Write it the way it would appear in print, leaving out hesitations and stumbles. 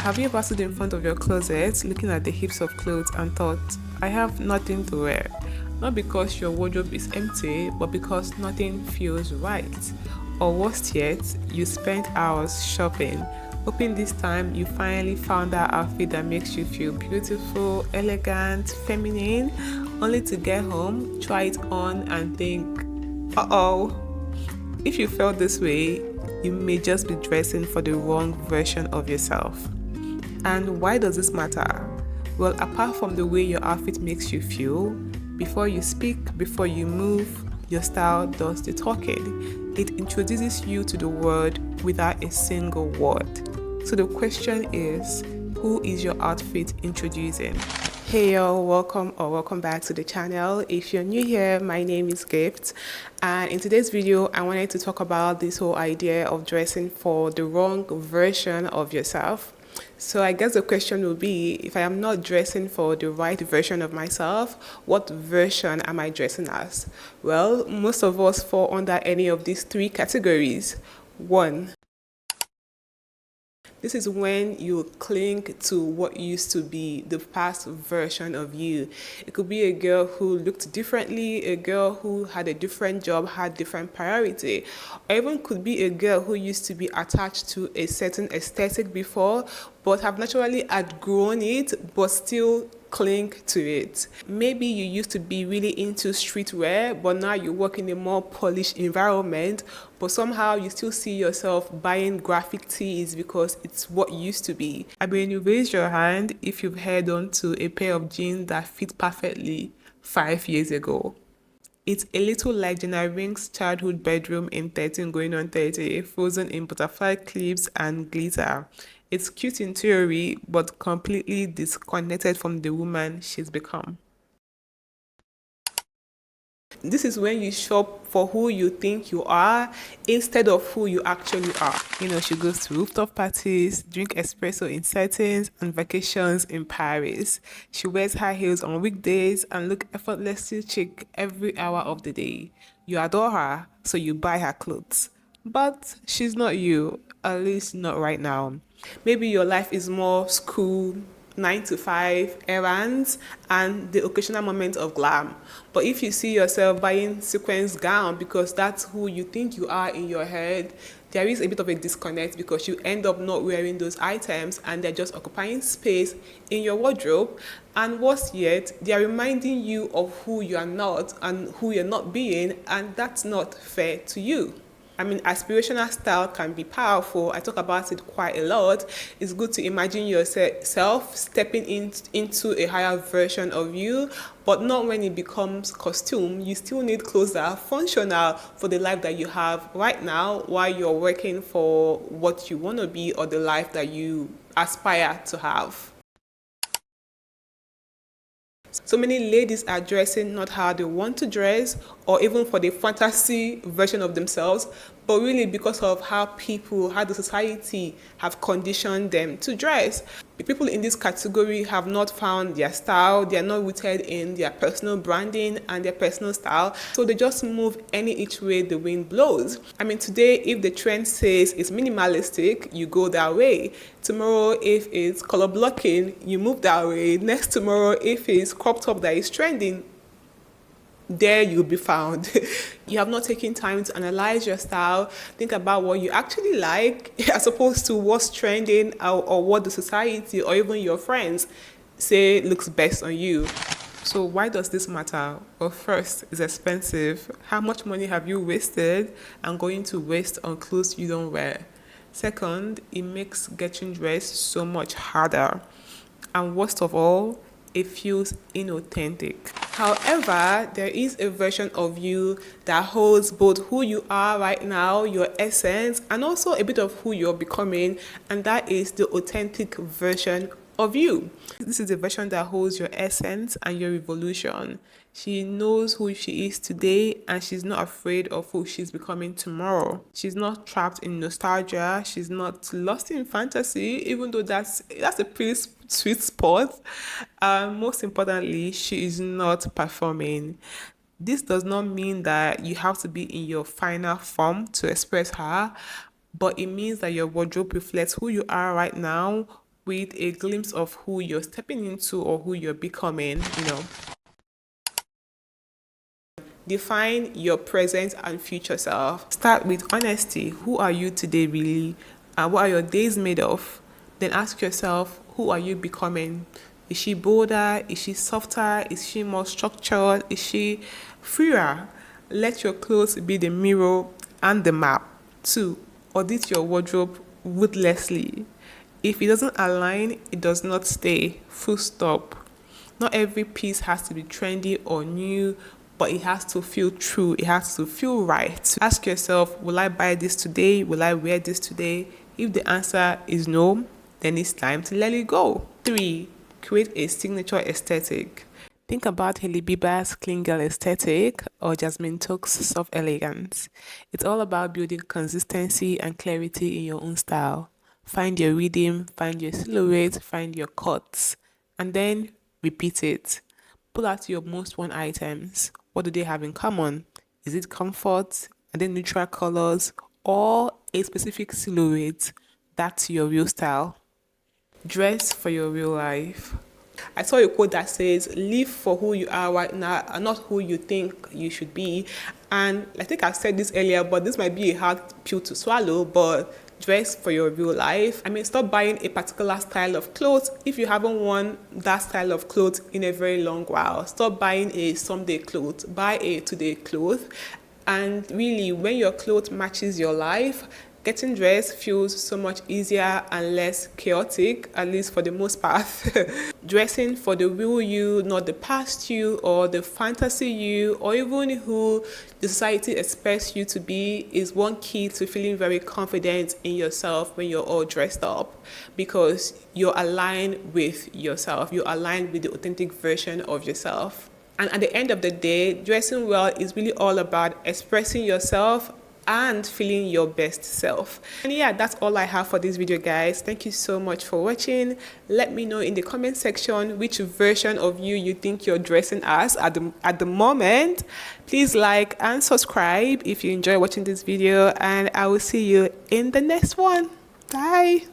Have you ever stood in front of your closet looking at the heaps of clothes and thought, I have nothing to wear? Not because your wardrobe is empty, but because nothing feels right. Or worse yet, you spent hours shopping, hoping this time you finally found that outfit that makes you feel beautiful, elegant, feminine, only to get home, try it on, and think, uh oh. If you felt this way, you may just be dressing for the wrong version of yourself. And why does this matter? Well, apart from the way your outfit makes you feel, before you speak, before you move, your style does the talking. It introduces you to the world without a single word. So the question is, who is your outfit introducing? Hey y'all, welcome back to the channel. If you're new here, my name is Gift, and in today's video I wanted to talk about this whole idea of dressing for the wrong version of yourself. So I guess the question will be, if I am not dressing for the right version of myself, what version am I dressing as? Well, most of us fall under any of these three categories. 1, this is when you cling to what used to be the past version of you. It could be a girl who looked differently, a girl who had a different job, had different priority, or even could be a girl who used to be attached to a certain aesthetic before, but have naturally outgrown it, but still cling to it. Maybe you used to be really into streetwear, but now you work in a more polished environment, but somehow you still see yourself buying graphic tees because it's what used to be. I mean, you raise your hand if you've held on to a pair of jeans that fit perfectly 5 years ago. It's a little like Jenna Ring's childhood bedroom in 13 going on 30, frozen in butterfly clips and glitter. It's cute in theory, but completely disconnected from the woman she's become. This is when you shop for who you think you are instead of who you actually are. She goes to rooftop parties, drink espresso in settings, and vacations in Paris. She wears high heels on weekdays and look effortlessly chic every hour of the day. You adore her, so you buy her clothes. But she's not you, at least not right now. Maybe your life is more school, 9 to 5 errands and the occasional moment of glam. But if you see yourself buying sequence gown because that's who you think you are in your head, there is a bit of a disconnect because you end up not wearing those items and they're just occupying space in your wardrobe. And worse yet, they're reminding you of who you are not and who you're not being, and that's not fair to you. I mean, aspirational style can be powerful. I talk about it quite a lot. It's good to imagine yourself stepping into a higher version of you, but not when it becomes costume. You still need clothes that are functional for the life that you have right now while you're working for what you want to be or the life that you aspire to have. So many ladies are dressing not how they want to dress or even for the fantasy version of themselves, but really because of how the society have conditioned them to dress. The people in this category have not found their style, they are not rooted in their personal branding and their personal style, so they just move any each way the wind blows. I mean, today, if the trend says it's minimalistic, you go that way. Tomorrow, if it's color blocking, you move that way. Next tomorrow, if it's crop top that is trending, there you'll be found. You have not taken time to analyze your style, think about what you actually like, as opposed to what's trending or what the society or even your friends say looks best on you. So why does this matter? Well, first, it's expensive. How much money have you wasted and going to waste on clothes you don't wear? Second, it makes getting dressed so much harder. And worst of all, it feels inauthentic. However, there is a version of you that holds both who you are right now, your essence, and also a bit of who you're becoming, and that is the authentic version of you. This is the version that holds your essence and your evolution. She knows who she is today and she's not afraid of who she's becoming tomorrow. She's not trapped in nostalgia. She's not lost in fantasy, even though that's a pretty sweet spot. Most importantly, she is not performing. This does not mean that you have to be in your final form to express her, but it means that your wardrobe reflects who you are right now with a glimpse of who you're stepping into or who you're becoming, you know. Define your present and future self. Start with honesty. Who are you today, really? And what are your days made of? Then ask yourself, who are you becoming? Is she bolder? Is she softer? Is she more structured? Is she freer? Let your clothes be the mirror and the map. 2. Audit your wardrobe ruthlessly. If it doesn't align, it does not stay. Full stop. Not every piece has to be trendy or new, but it has to feel true. It has to feel right. Ask yourself, will I buy this today? Will I wear this today? If the answer is no, then it's time to let it go. 3. Create a signature aesthetic. Think about Hailey Bieber's clean girl aesthetic or Jasmine Toke's soft elegance. It's all about building consistency and clarity in your own style. Find your rhythm, find your silhouette, find your cuts, and then repeat it. Pull out your most worn items. What do they have in common? Is it comfort? Are they neutral colors? Or a specific silhouette? That's your real style. Dress for your real life. I saw a quote that says, live for who you are right now and not who you think you should be. And I think I said this earlier, but this might be a hard pill to swallow, but dress for your real life. I mean, stop buying a particular style of clothes if you haven't worn that style of clothes in a very long while. Stop buying a someday clothes, buy a today clothes. And really, when your clothes matches your life, getting dressed feels so much easier and less chaotic, at least for the most part. Dressing for the real you, not the past you or the fantasy you, or even who the society expects you to be, is one key to feeling very confident in yourself when you're all dressed up, because you're aligned with yourself. You're aligned with the authentic version of yourself. And at the end of the day, dressing well is really all about expressing yourself and feeling your best self. And yeah, that's all I have for this video, guys. Thank you so much for watching. Let me know in the comment section which version of you think you're dressing as at the moment. Please like and subscribe if you enjoy watching this video, and I will see you in the next one. Bye.